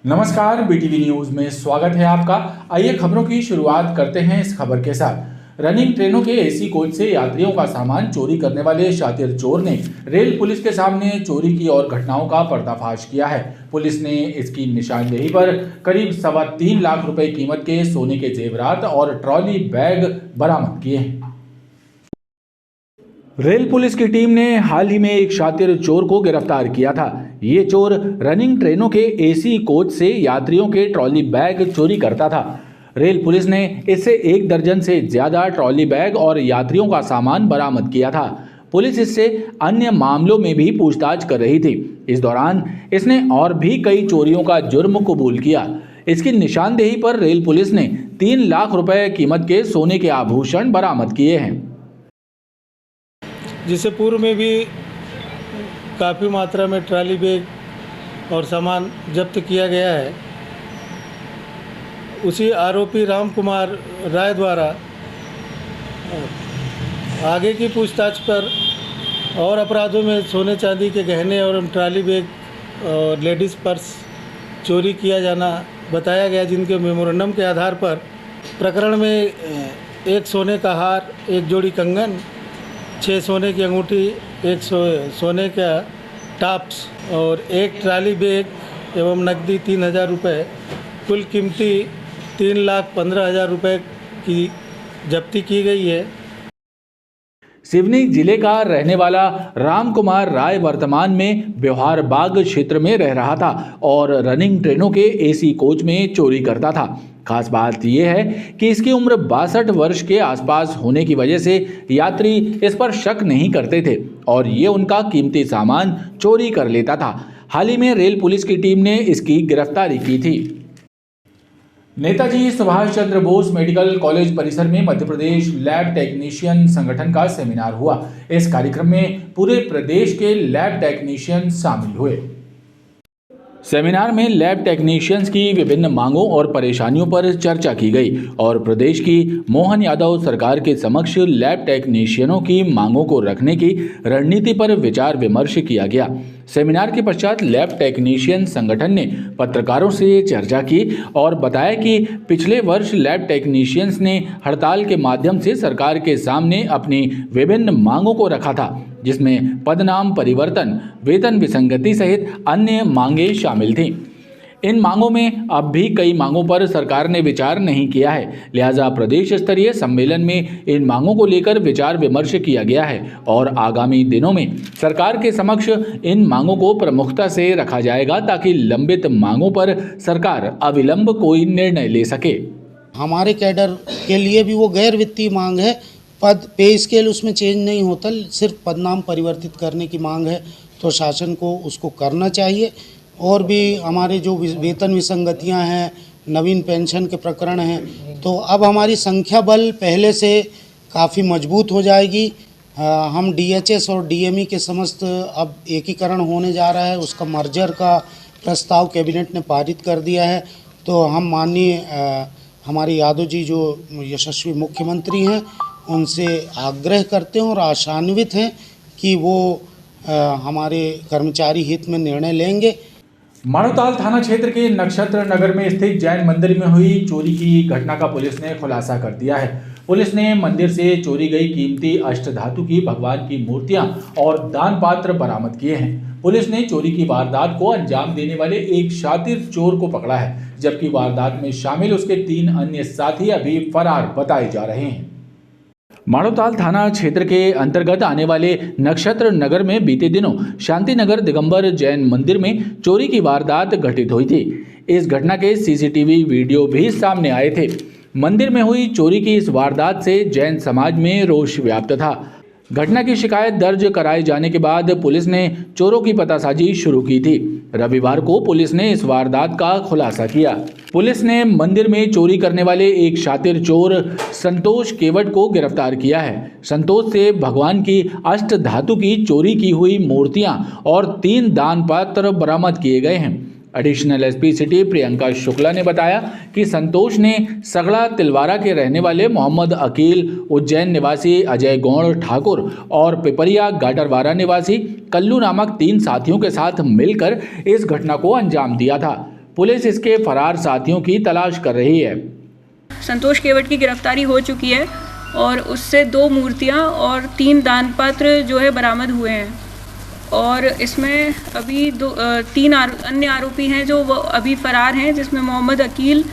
नमस्कार, BTV news में स्वागत है आपका। आइए खबरों की शुरुआत करते हैं इस खबर के साथ। रनिंग ट्रेनों के एसी कोच से यात्रियों का सामान चोरी करने वाले शातिर चोर ने रेल पुलिस के सामने चोरी की और घटनाओं का पर्दाफाश किया है। पुलिस ने इसकी निशानदेही पर करीब 3.25 लाख रुपए कीमत के सोने के जेवरात और ट्रॉली बैग बरामद किए हैं। रेल पुलिस की टीम ने हाल ही में एक शातिर चोर को गिरफ्तार किया था। ये चोर रनिंग ट्रेनों के एसी कोच से यात्रियों के ट्रॉली बैग चोरी करता था। रेल पुलिस ने इससे 1 दर्जन से ज्यादा ट्रॉली बैग और यात्रियों का सामान बरामद किया था। पुलिस इससे अन्य मामलों में भी पूछताछ कर रही थी। इस दौरान इसने और भी कई चोरियों का जुर्म कबूल किया। इसकी निशानदेही पर रेल पुलिस ने 3 लाख रुपए कीमत के सोने के आभूषण बरामद किए हैं। जिससे पूर्व में भी काफ़ी मात्रा में ट्रॉली बैग और सामान जब्त किया गया है। उसी आरोपी राम कुमार राय द्वारा आगे की पूछताछ पर और अपराधों में सोने चांदी के गहने और ट्रॉली बैग और लेडीज़ पर्स चोरी किया जाना बताया गया, जिनके मेमोरेंडम के आधार पर प्रकरण में एक सोने का हार, एक जोड़ी कंगन, 6 सोने की अंगूठी, 1 सोने का टॉप्स और 1 ट्रॉली बैग एवं नकदी 3,000 रुपये, कुल कीमती 3,15,000 रुपये की जब्ती की गई है। सिवनी जिले का रहने वाला राम कुमार राय वर्तमान में ब्योहार बाग क्षेत्र में रह रहा था और रनिंग ट्रेनों के एसी कोच में चोरी करता था। खास बात यह है कि इसकी उम्र 62 वर्ष के आसपास होने की वजह से यात्री इस पर शक नहीं करते थे और ये उनका कीमती सामान चोरी कर लेता था। हाल ही में रेल पुलिस की टीम ने इसकी गिरफ्तारी की थी। नेताजी सुभाष चंद्र बोस मेडिकल कॉलेज परिसर में मध्य प्रदेश लैब टेक्नीशियन संगठन का सेमिनार हुआ। इस कार्यक्रम में पूरे प्रदेश के लैब टेक्नीशियन शामिल हुए। सेमिनार में लैब टेक्नीशियंस की विभिन्न मांगों और परेशानियों पर चर्चा की गई और प्रदेश की मोहन यादव सरकार के समक्ष लैब टेक्नीशियनों की मांगों को रखने की रणनीति पर विचार विमर्श किया गया। सेमिनार के पश्चात लैब टेक्नीशियन संगठन ने पत्रकारों से चर्चा की और बताया कि पिछले वर्ष लैब टेक्नीशियंस ने हड़ताल के माध्यम से सरकार के सामने अपनी विभिन्न मांगों को रखा था, जिसमें पदनाम परिवर्तन, वेतन विसंगति सहित अन्य मांगें शामिल थीं। इन मांगों में अब भी कई मांगों पर सरकार ने विचार नहीं किया है, लिहाजा प्रदेश स्तरीय सम्मेलन में इन मांगों को लेकर विचार विमर्श किया गया है और आगामी दिनों में सरकार के समक्ष इन मांगों को प्रमुखता से रखा जाएगा ताकि लंबित मांगों पर सरकार अविलंब कोई निर्णय ले सके। हमारे कैडर के लिए भी वो गैर वित्तीय मांग है। पद पे स्केल उसमें चेंज नहीं होता, सिर्फ पदनाम परिवर्तित करने की मांग है, तो शासन को उसको करना चाहिए। और भी हमारे जो वेतन विसंगतियां हैं, नवीन पेंशन के प्रकरण हैं, तो अब हमारी संख्या बल पहले से काफ़ी मजबूत हो जाएगी। हम डीएचएस और डीएमई के समस्त अब एकीकरण होने जा रहा है, उसका मर्जर का प्रस्ताव कैबिनेट ने पारित कर दिया है। तो हम माननीय हमारे यादव जी जो यशस्वी मुख्यमंत्री हैं, उनसे आग्रह करते हैं और आशान्वित हैं कि वो हमारे कर्मचारी हित में निर्णय लेंगे। माणोताल थाना क्षेत्र के नक्षत्र नगर में स्थित जैन मंदिर में हुई चोरी की घटना का पुलिस ने खुलासा कर दिया है। पुलिस ने मंदिर से चोरी गई कीमती अष्टधातु की भगवान की मूर्तियां और दान पात्र बरामद किए हैं। पुलिस ने चोरी की वारदात को अंजाम देने वाले एक शातिर चोर को पकड़ा है, जबकि वारदात में शामिल उसके 3 अन्य साथी अभी फरार बताए जा रहे हैं। माणोताल थाना क्षेत्र के अंतर्गत आने वाले नक्षत्र नगर में बीते दिनों शांति नगर दिगंबर जैन मंदिर में चोरी की वारदात घटित हुई थी। इस घटना के सीसीटीवी वीडियो भी सामने आए थे। मंदिर में हुई चोरी की इस वारदात से जैन समाज में रोष व्याप्त था। घटना की शिकायत दर्ज कराए जाने के बाद पुलिस ने चोरों की पतासाजी शुरू की थी। रविवार को पुलिस ने इस वारदात का खुलासा किया। पुलिस ने मंदिर में चोरी करने वाले एक शातिर चोर संतोष केवट को गिरफ्तार किया है। संतोष से भगवान की अष्ट धातु की चोरी की हुई मूर्तियां और 3 दान पात्र बरामद किए गए हैं। Additional SP city Priyanka Shukla ने बताया कि संतोष ने सगड़ा तिलवारा के रहने वाले मोहम्मद अकील, उज्जैन निवासी अजय गौड़ ठाकुर और पिपरिया गाटरवारा निवासी कल्लू नामक 3 साथियों के साथ मिलकर इस घटना को अंजाम दिया था। पुलिस इसके फरार साथियों की तलाश कर रही है। संतोष केवट की गिरफ्तारी हो चुकी है और उससे 2 मूर्तियां और 3 दान पत्र जो है बरामद हुए हैं और इसमें अभी 3 अन्य आरोपी हैं जो वो अभी फरार हैं, जिसमें मोहम्मद अकील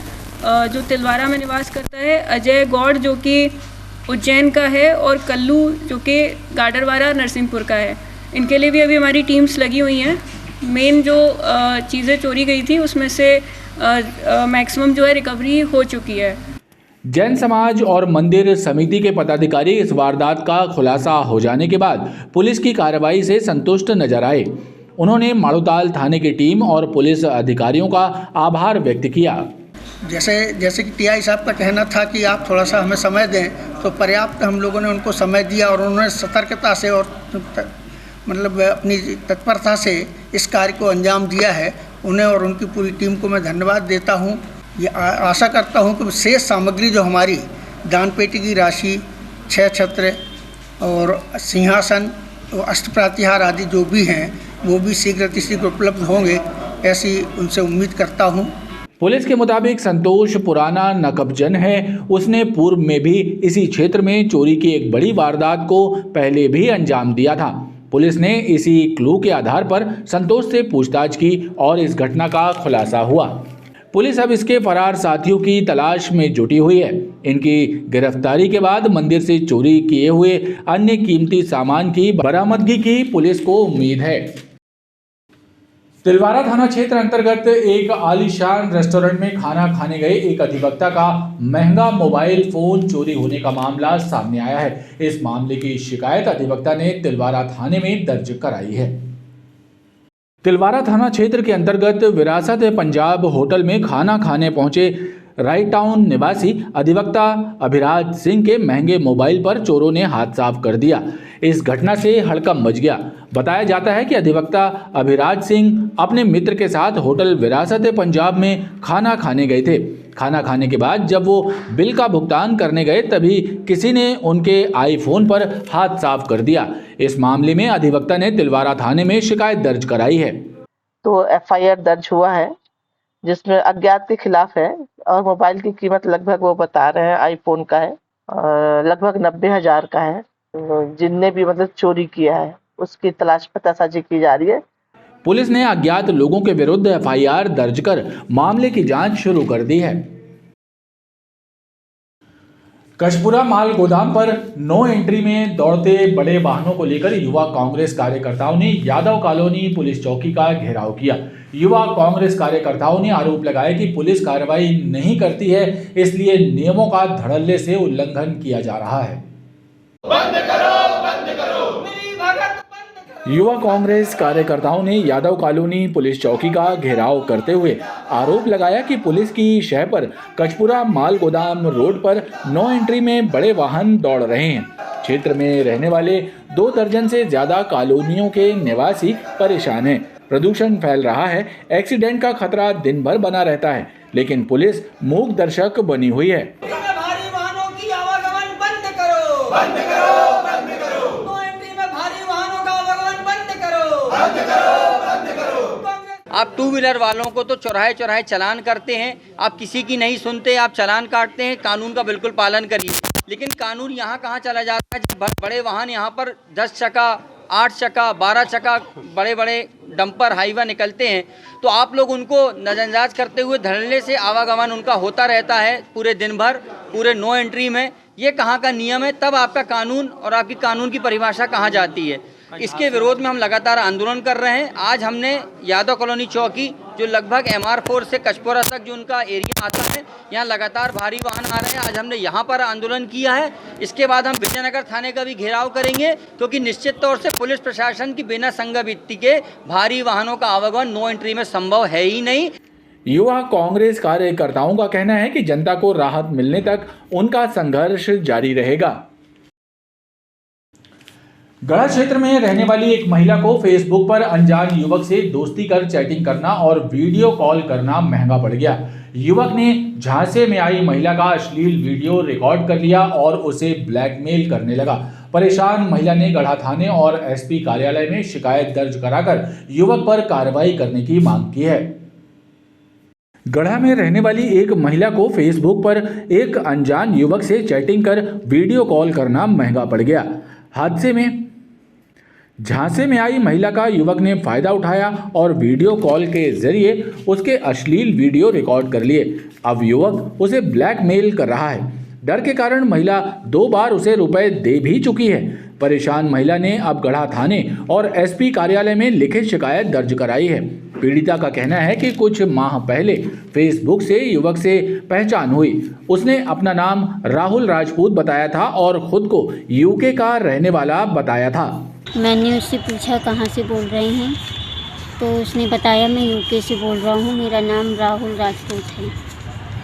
जो तिलवारा में निवास करता है, अजय गौड़ जो कि उज्जैन का है और कल्लू जो कि गाडरवारा नरसिंहपुर का है। इनके लिए भी अभी हमारी टीम्स लगी हुई हैं। मेन जो चीज़ें चोरी गई थी उसमें से मैक्सिमम जो है रिकवरी हो चुकी है। जैन समाज और मंदिर समिति के पदाधिकारी इस वारदात का खुलासा हो जाने के बाद पुलिस की कार्रवाई से संतुष्ट नजर आए। उन्होंने माड़ोताल थाने की टीम और पुलिस अधिकारियों का आभार व्यक्त किया। जैसे कि टीआई साहब का कहना था कि आप थोड़ा सा हमें समय दें, तो पर्याप्त हम लोगों ने उनको समय दिया और उन्होंने सतर्कता से और मतलब अपनी तत्परता से इस कार्य को अंजाम दिया है। उन्हें और उनकी पूरी टीम को मैं धन्यवाद देता हूं। ये आशा करता हूं कि शेष सामग्री जो हमारी दान पेटी की राशि, 6 छत्र और सिंहासन और अष्टप्रातिहार आदि जो भी हैं वो भी शीघ्र उपलब्ध होंगे, ऐसी उनसे उम्मीद करता हूं। पुलिस के मुताबिक संतोष पुराना नकबजन है। उसने पूर्व में भी इसी क्षेत्र में चोरी की एक बड़ी वारदात को पहले भी अंजाम दिया था। पुलिस ने इसी क्लू के आधार पर संतोष से पूछताछ की और इस घटना का खुलासा हुआ। पुलिस अब इसके फरार साथियों की तलाश में जुटी हुई है। इनकी गिरफ्तारी के बाद मंदिर से चोरी किए हुए अन्य कीमती सामान की बरामदगी की पुलिस को उम्मीद है। तिलवारा थाना क्षेत्र अंतर्गत एक आलीशान रेस्टोरेंट में खाना खाने गए एक अधिवक्ता का महंगा मोबाइल फोन चोरी होने का मामला सामने आया है। इस मामले की शिकायत अधिवक्ता ने तिलवारा थाने में दर्ज कराई है। तिलवारा थाना क्षेत्र के अंतर्गत विरासत पंजाब होटल में खाना खाने पहुंचे राइट टाउन निवासी अधिवक्ता अभिराज सिंह के महंगे मोबाइल पर चोरों ने हाथ साफ कर दिया। इस घटना से हड़कंप मच गया। बताया जाता है कि अधिवक्ता अभिराज सिंह अपने मित्र के साथ होटल विरासत पंजाब में खाना खाने गए थे। खाना खाने के बाद जब वो बिल का भुगतान करने गए तभी किसी ने उनके आईफोन पर हाथ साफ कर दिया। इस मामले में अधिवक्ता ने तिलवारा थाने में शिकायत दर्ज कराई है। तो एफआईआर दर्ज हुआ है जिसमें अज्ञात के खिलाफ है और मोबाइल की कीमत लगभग वो बता रहे हैं आईफोन का है लगभग 90,000 का है। जिनने भी मतलब चोरी किया है उसकी तलाश पतासाजी की जा रही है। पुलिस ने अज्ञात लोगों के विरुद्ध एफआईआर दर्ज कर मामले की जांच शुरू कर दी है। कचपुरा माल गोदाम पर नो एंट्री में दौड़ते बड़े वाहनों को लेकर युवा कांग्रेस कार्यकर्ताओं ने यादव कॉलोनी पुलिस चौकी का घेराव किया। युवा कांग्रेस कार्यकर्ताओं ने आरोप लगाया कि पुलिस कार्रवाई नहीं करती है, इसलिए नियमों का धड़ल्ले से उल्लंघन किया जा रहा है। बंद करो, बंद करो, मेरी भगत बंद करो। युवा कांग्रेस कार्यकर्ताओं ने यादव कॉलोनी पुलिस चौकी का घेराव करते हुए आरोप लगाया कि पुलिस की शह पर कचपुरा माल गोदाम रोड पर नो एंट्री में बड़े वाहन दौड़ रहे हैं। क्षेत्र में रहने वाले 2 दर्जन से ज्यादा कॉलोनियों के निवासी परेशान हैं। प्रदूषण फैल रहा है, एक्सीडेंट का खतरा दिन भर बना रहता है, लेकिन पुलिस मूक दर्शक बनी हुई है। भारी वाहनों की आवागमन बंद करो, बंद करो, बंद करो। नो एंट्री में भारी वाहनों का आवागमन बंद करो, बंद करो, बंद करो। आप 2 व्हीलर वालों को तो चौराहे चौराहे चालान करते हैं, आप किसी की नहीं सुनते, आप चालान काटते हैं। कानून का बिल्कुल पालन करिए, लेकिन कानून यहाँ कहाँ चला जाता है जब बड़े वाहन यहाँ पर 10 चक्का, 8 चक्का, 12 चक्का बड़े बड़े डंपर हाईवा निकलते हैं, तो आप लोग उनको नजरअंदाज करते हुए धड़ल्ले से आवागमन उनका होता रहता है पूरे दिन भर, पूरे नो एंट्री में। ये कहाँ का नियम है? तब आपका कानून और आपकी कानून की परिभाषा कहाँ जाती है? इसके विरोध में हम लगातार आंदोलन कर रहे हैं। आज हमने यादव कॉलोनी चौकी जो लगभग MR4 से कचपुरा तक जो उनका एरिया आता है, यहाँ लगातार भारी वाहन आ रहे हैं। आज हमने यहाँ पर आंदोलन किया है। इसके बाद हम विजयनगर थाने का भी घेराव करेंगे, क्योंकि निश्चित तौर से पुलिस प्रशासन की बिना संगवित्ति के भारी वाहनों का आवागमन नो एंट्री में संभव है ही नहीं। युवा कांग्रेस कार्यकर्ताओं का कहना है कि जनता को राहत मिलने तक उनका संघर्ष जारी रहेगा। गढ़ा क्षेत्र में रहने वाली एक महिला को फेसबुक पर अनजान युवक से दोस्ती कर चैटिंग करना और वीडियो कॉल करना महंगा पड़ गया। युवक ने झांसे में आई महिला का अश्लील वीडियो रिकॉर्ड कर लिया और उसे ब्लैकमेल करने लगा। परेशान महिला ने गढ़ा थाने और SP कार्यालय में शिकायत दर्ज कराकर युवक पर कार्रवाई करने की मांग की है। गढ़ा में रहने वाली एक महिला को फेसबुक पर एक अनजान युवक से चैटिंग कर वीडियो कॉल करना महंगा पड़ गया। हादसे में झांसे में आई महिला का युवक ने फायदा उठाया और वीडियो कॉल के जरिए उसके अश्लील वीडियो रिकॉर्ड कर लिए। अब युवक उसे ब्लैकमेल कर रहा है। डर के कारण महिला 2 बार उसे रुपए दे भी चुकी है। परेशान महिला ने अब गढ़ा थाने और एसपी कार्यालय में लिखित शिकायत दर्ज कराई है। पीड़िता का कहना है कि कुछ माह पहले फेसबुक से युवक से पहचान हुई। उसने अपना नाम राहुल राजपूत बताया था और खुद को यूके का रहने वाला बताया था। मैंने उससे पूछा कहाँ से बोल रहे हैं, तो उसने बताया मैं यूके से बोल रहा हूँ, मेरा नाम राहुल राजपूत है।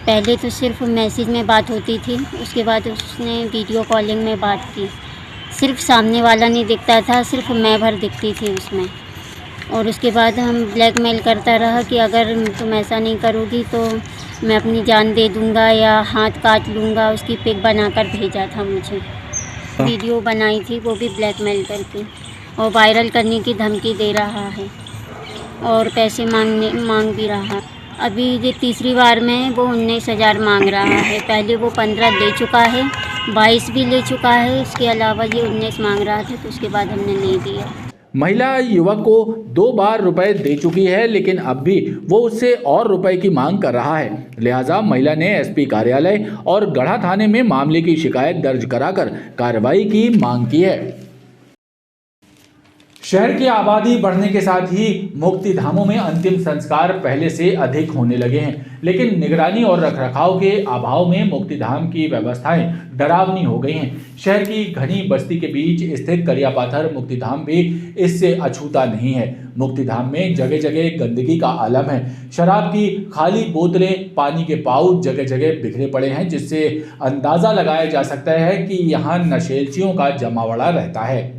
पहले तो सिर्फ मैसेज में बात होती थी, उसके बाद उसने वीडियो कॉलिंग में बात की। सिर्फ सामने वाला नहीं दिखता था, सिर्फ मैं भर दिखती थी उसमें। और उसके बाद हम ब्लैकमेल करता रहा कि अगर तुम ऐसा नहीं करोगी तो मैं अपनी जान दे दूंगा या हाथ काट लूँगा। उसकी पिक बनाकर भेजा था मुझे, वीडियो बनाई थी वो भी ब्लैकमेल करके, और वायरल करने की धमकी दे रहा है और पैसे मांग भी रहा। अभी ये तीसरी बार में वो 19,000 मांग रहा है। पहले वो 15 ले चुका है, 22 भी ले चुका है, इसके अलावा ये 19 मांग रहा था, तो उसके बाद हमने नहीं दिया। महिला युवक को 2 बार रुपए दे चुकी है, लेकिन अब भी वो उससे और रुपए की मांग कर रहा है। लिहाजा महिला ने एसपी कार्यालय और गढ़ा थाने में मामले की शिकायत दर्ज कराकर कार्रवाई की मांग की है। शहर की आबादी बढ़ने के साथ ही मुक्ति धामों में अंतिम संस्कार पहले से अधिक होने लगे हैं, लेकिन निगरानी और रखरखाव के अभाव में मुक्ति धाम की व्यवस्थाएं डरावनी हो गई हैं। शहर की घनी बस्ती के बीच स्थित करियापाथर मुक्ति धाम भी इससे अछूता नहीं है। मुक्ति धाम में जगह जगह गंदगी का आलम है। शराब की खाली बोतलें, पानी के पाउच जगह जगह बिखरे पड़े हैं, जिससे अंदाजा लगाया जा सकता है कि यहाँ नशेलचियों का जमावड़ा रहता है।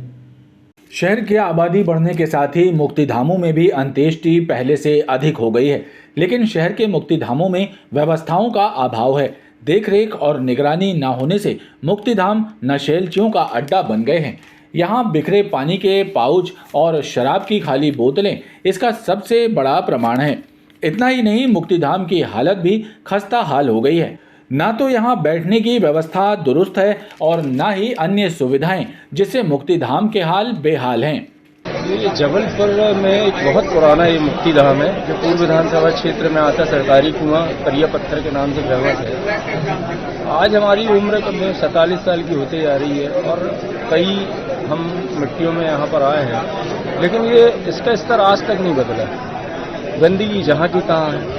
शहर की आबादी बढ़ने के साथ ही मुक्ति धामों में भी अंत्येष्टि पहले से अधिक हो गई है, लेकिन शहर के मुक्ति धामों में व्यवस्थाओं का अभाव है। देखरेख और निगरानी न होने से मुक्ति धाम नशेलचियों का अड्डा बन गए हैं। यहाँ बिखरे पानी के पाउच और शराब की खाली बोतलें इसका सबसे बड़ा प्रमाण है। इतना ही नहीं, मुक्ति धाम की हालत भी खस्ता हाल हो गई है। ना तो यहाँ बैठने की व्यवस्था दुरुस्त है और ना ही अन्य सुविधाएं, जिससे मुक्ति धाम के हाल बेहाल हैं। ये जबलपुर में एक बहुत पुराना ये मुक्ति धाम है, जो पूर्व विधानसभा क्षेत्र में आता सरकारी कुआं करिया पत्थर के नाम से फेमस है। आज हमारी उम्र कम 47 साल की होते जा रही है और कई हम मिट्टियों में यहाँ पर आए हैं, लेकिन ये इसका स्तर आज तक नहीं बदला। गंदगी जहाँ की तहाँ है,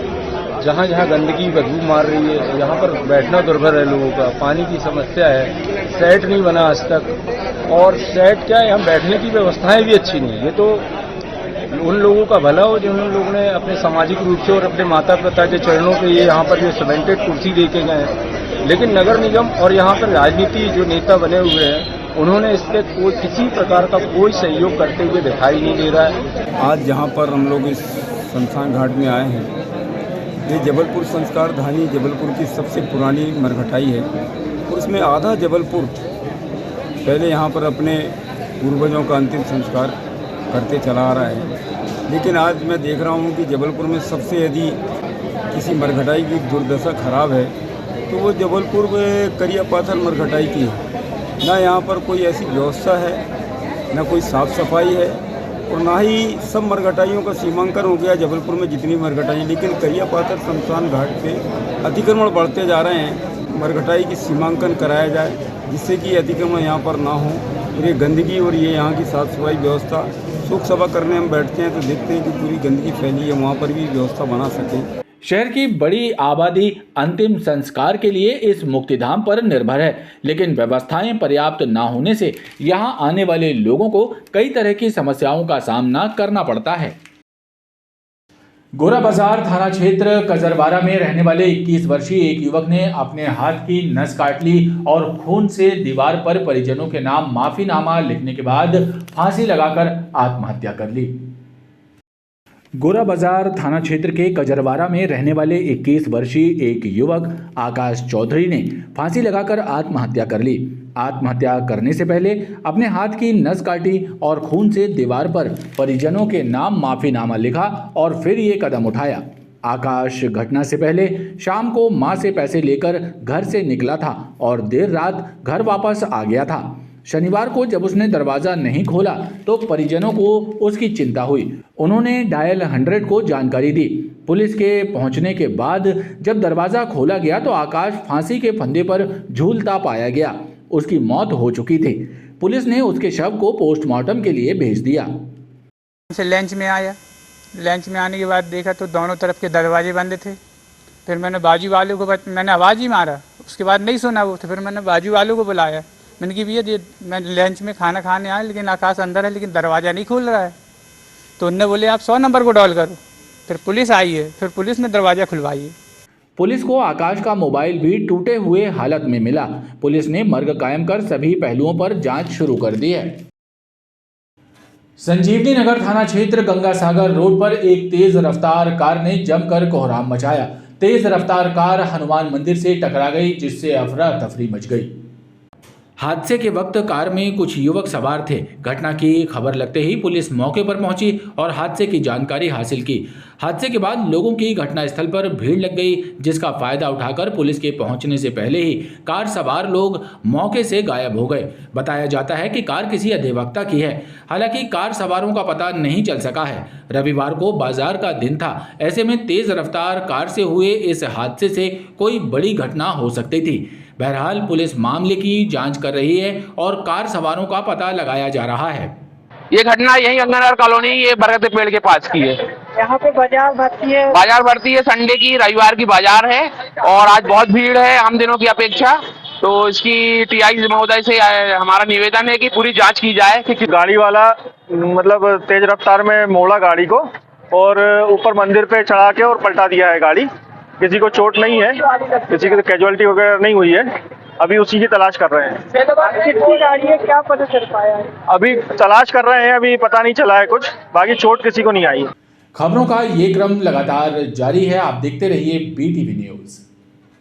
जहाँ जहाँ गंदगी बदबू मार रही है, यहाँ पर बैठना दुर्भर है लोगों का। पानी की समस्या है, सेट नहीं बना आज तक, और सेट क्या है, यहाँ बैठने की व्यवस्थाएं भी अच्छी नहीं है। ये तो उन लोगों का भला हो जिन लोगों ने अपने सामाजिक रूप से और अपने माता पिता के चरणों पे ये यहाँ पर जो सीमेंटेड कुर्सी दे के गए हैं, लेकिन नगर निगम और यहाँ पर राजनीति जो नेता बने हुए हैं, उन्होंने इस पर कोई किसी प्रकार का कोई सहयोग करते हुए दिखाई नहीं दे रहा है। आज जहाँ पर हम लोग इस शमशान घाट में आए हैं, ये जबलपुर संस्कार धानी जबलपुर की सबसे पुरानी मरघटाई है और इसमें आधा जबलपुर पहले यहाँ पर अपने पूर्वजों का अंतिम संस्कार करते चला आ रहा है। लेकिन आज मैं देख रहा हूँ कि जबलपुर में सबसे यदि किसी मरघटाई की दुर्दशा खराब है तो वो जबलपुर में करियापाथर मरघटाई की है। ना यहाँ पर कोई ऐसी व्यवस्था है, ना कोई साफ़ सफाई है और ना ही सब मरघटाइयों का सीमांकन हो गया जबलपुर में जितनी मरघटाई। लेकिन करियापाथर शमशान घाट पे अतिक्रमण बढ़ते जा रहे हैं। मरघटाई की सीमांकन कराया जाए जिससे कि अतिक्रमण यहाँ पर ना हो और ये गंदगी और ये यहाँ की साफ़ सफाई व्यवस्था, शोक सभा करने हम बैठते हैं तो देखते हैं कि पूरी गंदगी फैली है, वहाँ पर भी व्यवस्था बना सकें। शहर की बड़ी आबादी अंतिम संस्कार के लिए इस मुक्तिधाम पर निर्भर है, लेकिन व्यवस्थाएं पर्याप्त न होने से यहां आने वाले लोगों को कई तरह की समस्याओं का सामना करना पड़ता है। गोरा बाजार थाना क्षेत्र कजरवारा में रहने वाले 21 वर्षीय एक युवक ने अपने हाथ की नस काट ली और खून से दीवार पर परिजनों के नाम माफीनामा लिखने के बाद फांसी लगाकर आत्महत्या कर ली। गोरा बाजार थाना क्षेत्र के कजरवारा में रहने वाले 21 वर्षीय एक युवक आकाश चौधरी ने फांसी लगाकर आत्महत्या कर ली। आत्महत्या करने से पहले अपने हाथ की नस काटी और खून से दीवार पर परिजनों के नाम माफीनामा लिखा और फिर ये कदम उठाया। आकाश घटना से पहले शाम को मां से पैसे लेकर घर से निकला था और देर रात घर वापस आ गया था। शनिवार को जब उसने दरवाज़ा नहीं खोला तो परिजनों को उसकी चिंता हुई। उन्होंने डायल 100 को जानकारी दी। पुलिस के पहुंचने के बाद जब दरवाज़ा खोला गया तो आकाश फांसी के फंदे पर झूलता पाया गया। उसकी मौत हो चुकी थी। पुलिस ने उसके शव को पोस्टमार्टम के लिए भेज दिया। से लंच में आया, लंच में आने के बाद देखा तो दोनों तरफ के दरवाजे बंद थे। फिर मैंने बाजू वालों को मैंने आवाज़ ही मारा, उसके बाद नहीं सुना वो, तो फिर मैंने बाजू वालों को बुलाया। मैंने कि भैया मैं लंच में खाना खाने आया लेकिन आकाश अंदर है लेकिन दरवाज़ा नहीं खुल रहा है। तो उनने बोले आप 100 नंबर को डायल करो। फिर पुलिस आई है, फिर पुलिस ने दरवाज़ा खुलवाई है। पुलिस को आकाश का मोबाइल भी टूटे हुए हालत में मिला। पुलिस ने मर्ग कायम कर सभी पहलुओं पर जांच शुरू कर दी है। संजीवनी नगर थाना क्षेत्र गंगा सागर रोड पर एक तेज रफ्तार कार ने जमकर कोहराम मचाया। तेज रफ्तार कार हनुमान मंदिर से टकरा गई, जिससे अफरा तफरी मच गई। हादसे के वक्त कार में कुछ युवक सवार थे। घटना की खबर लगते ही पुलिस मौके पर पहुंची और हादसे की जानकारी हासिल की। हादसे के बाद लोगों की घटनास्थल पर भीड़ लग गई, जिसका फायदा उठाकर पुलिस के पहुंचने से पहले ही कार सवार लोग मौके से गायब हो गए। बताया जाता है कि कार किसी अधिवक्ता की है। हालांकि कार सवारों का पता नहीं चल सका है। रविवार को बाजार का दिन था, ऐसे में तेज रफ्तार कार से हुए इस हादसे से कोई बड़ी घटना हो सकती थी। बहरहाल पुलिस मामले की जांच कर रही है और कार सवारों का पता लगाया जा रहा है। ये घटना यही गंगानगर कॉलोनी ये बरगद पेड़ के पास की है। यहाँ पे बाजार भरती है संडे की, रविवार की बाजार है और आज बहुत भीड़ है आम दिनों की अपेक्षा। तो इसकी टीआई महोदय से हमारा निवेदन है कि पूरी जांच की जाए कि गाड़ी वाला मतलब तेज रफ्तार में मोड़ा गाड़ी को और ऊपर मंदिर पे चढ़ा के और पलटा दिया है गाड़ी। किसी को चोट नहीं है, किसी की कैजुअलिटी वगैरह नहीं हुई है। अभी उसी की तलाश कर रहे हैं। कितनी गाड़ी है क्या पता चल पाया है? अभी तलाश कर रहे हैं, अभी पता नहीं चला है कुछ। बाकी चोट किसी को नहीं आई। खबरों का ये क्रम लगातार जारी है। आप देखते रहिए BTV न्यूज़।